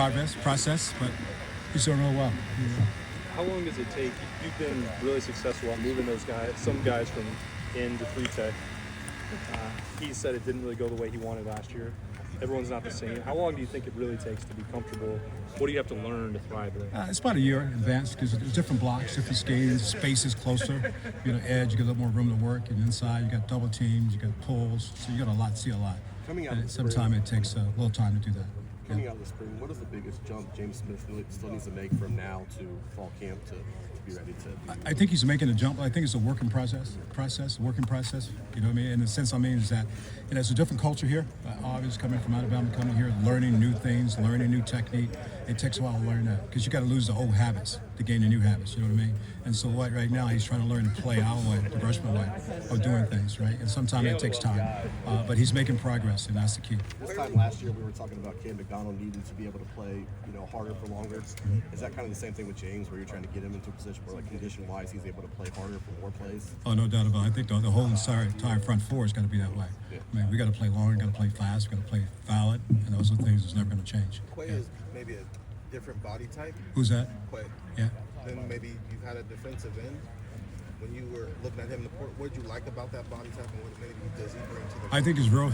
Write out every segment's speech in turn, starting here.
process, but he's doing real well. How long does it take? You've been really successful at moving those guys, some guys from in to free tech. He said it didn't really go the way he wanted last year. Everyone's not the same. How long do you think it really takes to be comfortable? What do you have to learn to thrive there? It's about a year in advance because there's different blocks, different schemes, space is closer. You know, edge, you get a little more room to work, and inside you got double teams, you got pulls, so you got see a lot. Sometimes it takes a little time to do that. Coming out of the spring, what is the biggest jump James Smith still needs to make from now to fall camp to be ready to? I think he's making a jump. I think it's a working process. You know what I mean? In the sense I mean is that it's a different culture here. Obviously coming from Alabama, coming here, learning new things, learning new technique. It takes a while to learn that because you got to lose the old habits to gain the new habits. You know what I mean? And so right now he's trying to learn to play our way, the Rushman way of doing things, right? And sometimes that takes time, but he's making progress, and that's the key. This time last year we were talking about Cam McDonald needing to be able to play, harder for longer. Is that kind of the same thing with James, where you're trying to get him into a position where, like, condition-wise, he's able to play harder for more plays? Oh, no doubt about it. I think the whole entire front four has got to be that way. Yeah. I mean, we got to play longer, got to play fast, we got to play valid, and those are things that's never going to change. Quay is maybe a different body type. Who's that? Quay. Yeah. Then maybe you've had a defensive end. When you were looking at him in the court, what did you like about that body type, and what maybe does he bring to the? I think he's very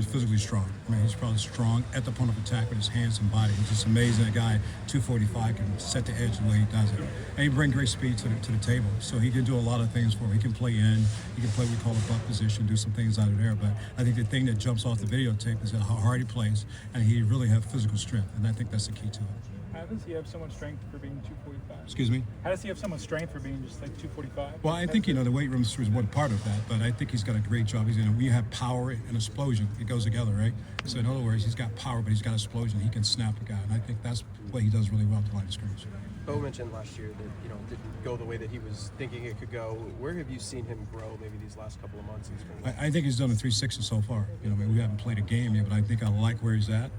physically strong. I mean, he's probably strong at the point of attack with his hands and body. It's just amazing a guy 245 can set the edge the way he does it, and he brings great speed to the table. So he can do a lot of things for him. He can play in, he can play what we call a buck position, do some things out of there. But I think the thing that jumps off the videotape is how hard he plays, and he really has physical strength, and I think that's the key to it. How does he have so much strength for being 245? Excuse me? How does he have so much strength for being just like 245? Well, I think, the weight room is one part of that, but I think he's got a great job. We have power and explosion. It goes together, right? So in other words, he's got power, but he's got explosion. He can snap a guy, and I think that's what he does really well at the line of scrimmage. Bo mentioned last year that didn't go the way that he was thinking it could go. Where have you seen him grow maybe these last couple of months? I think he's done a 360 so far. We haven't played a game yet, but I think I like where he's at.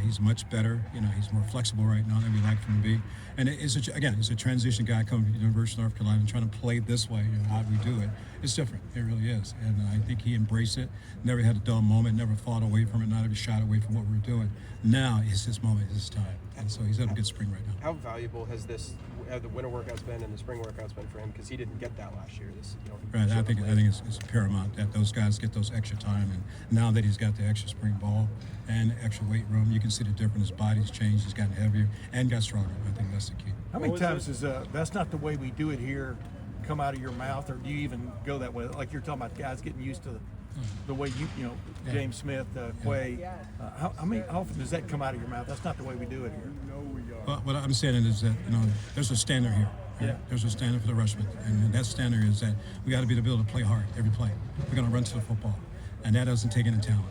He's much better. He's more flexible right now than we like him to be. And it's a transition guy coming from the University of North Carolina and trying to play this way. How do we do it? It's different. It really is. And I think he embraced it. Never had a dull moment. Never fought away from it. Not ever shied away from what we were doing. Now it's his moment. It's his time. And so he's having a good spring right now. How valuable has the winter workouts been and the spring workouts been for him? Because he didn't get that last year. Right. I think it's paramount that those guys get those extra time. And now that he's got the extra spring ball and the extra weight room, you can see the difference. His body's changed. He's gotten heavier and got stronger. I think that's the key. How many times is that's not the way we do it here come out of your mouth, or do you even go that way? Like you're talking about guys getting used to the way James Smith, Quay. How often does that come out of your mouth? That's not the way we do it here. Well, what I'm saying is that there's a standard here. Right? Yeah. There's a standard for the Rushmen, and that standard is that we got to be able to play hard every play. We're going to run to the football, and that doesn't take any talent.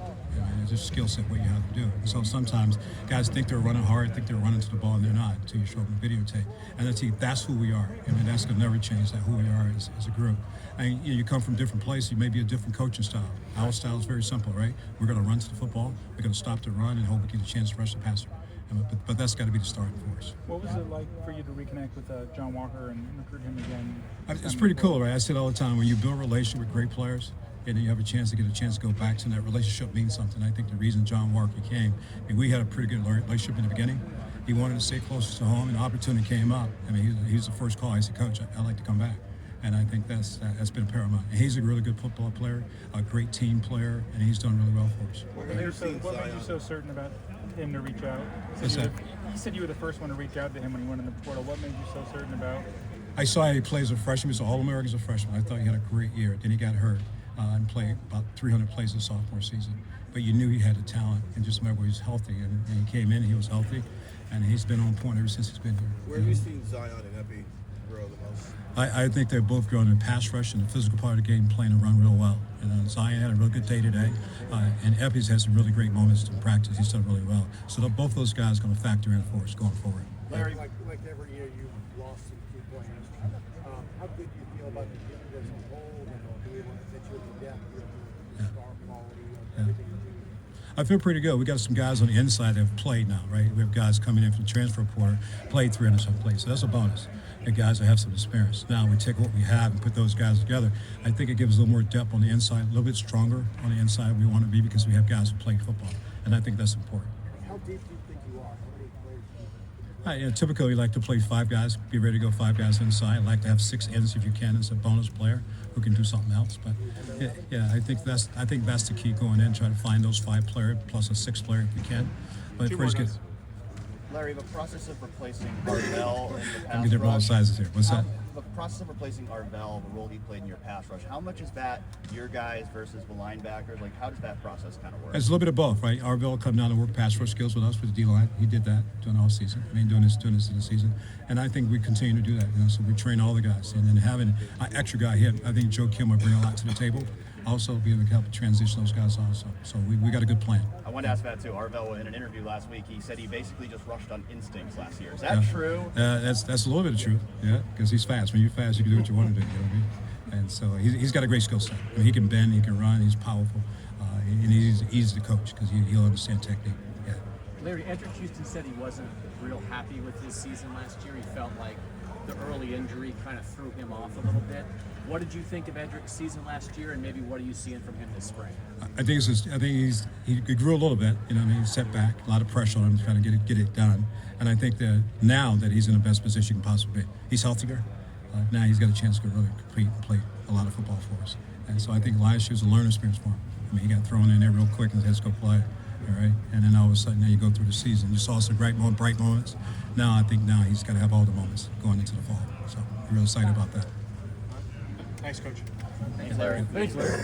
It's just a skill set what you have to do. And so sometimes guys think they're running hard, think they're running to the ball, and they're not until you show them the videotape. And that's who we are. That's going to never change that, who we are as a group. And you come from different places, you may be a different coaching style. Our style is very simple, right? We're going to run to the football, we're going to stop the run, and hope we get a chance to rush the passer. But that's got to be the starting force. What was it like for you to reconnect with John Walker and recruit him again? It's pretty cool, right? I say it all the time. When you build a relationship with great players, and then you have a chance to go back to, and that relationship means something. I think the reason John Walker came, we had a pretty good relationship in the beginning. He wanted to stay closer to home, and the opportunity came up. He was the first call. He said, "Coach, I'd like to come back." And I think that's been paramount. And he's a really good football player, a great team player, and he's done really well for us. What made you so certain about him to reach out? You said you were the first one to reach out to him when he went in the portal. What made you so certain about? I saw he plays as a freshman. He's an All-American as a freshman. I thought he had a great year. Then he got hurt and played about 300 plays his sophomore season. But you knew he had the talent, and just remember he was healthy. And he came in, he was healthy, and he's been on point ever since he's been here. Where have you seen Zion and Epi grow the most? I think they're both growing in pass rush and the physical part of the game, playing and run real well. Zion had a real good day today, and Epi's had some really great moments in practice. He's done really well. So both those guys are going to factor in for us going forward. Larry, like every year you've lost some key players. How good do you feel about the team as a whole, and being able to fit you in the depth, your star quality, everything you do? I feel pretty good. We got some guys on the inside that have played now, right? We have guys coming in from the transfer portal, played 300 some plays, so that's a bonus. The guys that have some experience. Now we take what we have and put those guys together. I think it gives a little more depth on the inside, a little bit stronger on the inside we want to be because we have guys who play football, and I think that's important. How deep do you think you are? How many players Typically, you like to play 5 guys, be ready to go 5 guys inside. I like to have 6 ends if you can as a bonus player who can do something else. But I think that's the key going in. Try to find those 5 player plus a 6th player if we can. But Two first more get. guys. Larry, the process of replacing Arvell in the pass I'm getting all rush. sizes here. What's that? The process of replacing Arvell, the role he played in your pass rush, how much is that your guys versus the linebackers? Like, how does that process kind of work? It's a little bit of both, right? Arvell come down and work pass rush skills with us with the D-line. He did that during the whole season. Doing this in the season. And I think we continue to do that. So we train all the guys. And then having an extra guy here, I think Joe Kim will bring a lot to the table. Also be able to help transition those guys also. So we got a good plan. I wanted to ask that too. Arvell, in an interview last week, he said he basically just rushed on instincts last year. Is that true? That's a little bit of truth, because he's fast. When you're fast, you can do what you want to do, you know what I mean? And so he's got a great skill set. I mean, he can bend, he can run, he's powerful, and he's easy to coach because he'll understand technique. Yeah. Larry, Edric Houston said he wasn't real happy with his season last year. He felt like the early injury kind of threw him off a little bit. What did you think of Edric's season last year, and maybe what are you seeing from him this spring? I think he grew a little bit. You know, I mean, he set back, a lot of pressure on him to try to get it done. And I think that now that he's in the best position he can possibly be, he's healthier. Now he's got a chance to really compete and play a lot of football for us. And so I think last year was a learning experience for him. I mean, he got thrown in there real quick and said, let's go play. All right, and then all of a sudden, now you go through the season. You saw some bright moments. Now I think he's got to have all the moments going into the fall. So we're real excited about that. Thanks, Coach. Thanks, Larry. Thanks, Larry.